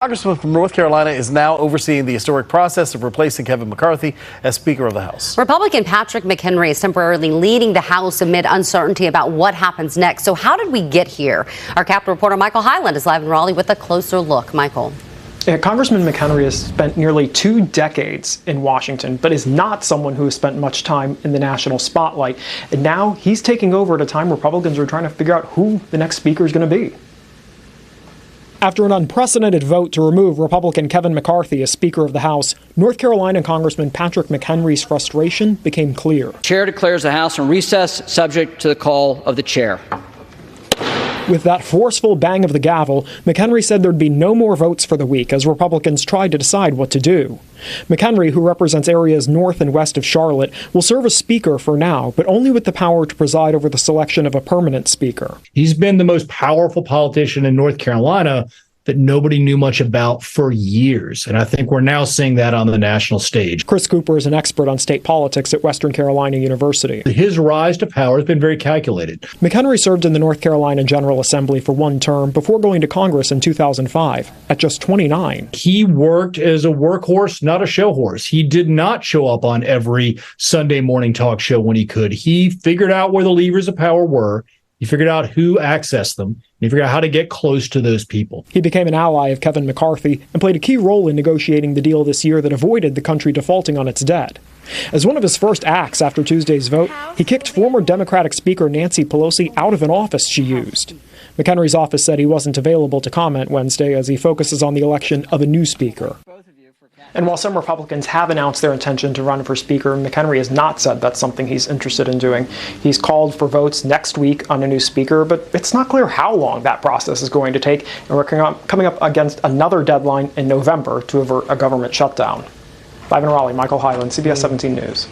Congressman from North Carolina is now overseeing the historic process of replacing Kevin McCarthy as Speaker of the House. Republican Patrick McHenry is temporarily leading the House amid uncertainty about what happens next. So how did we get here? Our Capitol reporter Michael Hyland is live in Raleigh with a closer look. Michael. Congressman McHenry has spent nearly 2 decades in Washington, but is not someone who has spent much time in the national spotlight. And now he's taking over at a time Republicans are trying to figure out who the next speaker is going to be. After an unprecedented vote to remove Republican Kevin McCarthy as Speaker of the House, North Carolina Congressman Patrick McHenry's frustration became clear. Chair declares the House in recess, subject to the call of the chair. With that forceful bang of the gavel, McHenry said there'd be no more votes for the week as Republicans tried to decide what to do. McHenry, who represents areas north and west of Charlotte, will serve as Speaker for now, but only with the power to preside over the selection of a permanent Speaker. He's been the most powerful politician in North Carolina that nobody knew much about for years. And I think we're now seeing that on the national stage. Chris Cooper is an expert on state politics at Western Carolina University. His rise to power has been very calculated. McHenry served in the North Carolina General Assembly for 1 term before going to Congress in 2005 at just 29. He worked as a workhorse, not a show horse. He did not show up on every Sunday morning talk show when he could. He figured out where the levers of power were. He figured out who accessed them, and he figured out how to get close to those people. He became an ally of Kevin McCarthy and played a key role in negotiating the deal this year that avoided the country defaulting on its debt. As one of his first acts after Tuesday's vote, he kicked former Democratic Speaker Nancy Pelosi out of an office she used. McHenry's office said he wasn't available to comment Wednesday as he focuses on the election of a new speaker. And while some Republicans have announced their intention to run for Speaker, McHenry has not said that's something he's interested in doing. He's called for votes next week on a new Speaker, but it's not clear how long that process is going to take, and we're coming up against another deadline in November to avert a government shutdown. Live in Raleigh, Michael Hyland, CBS 17 News.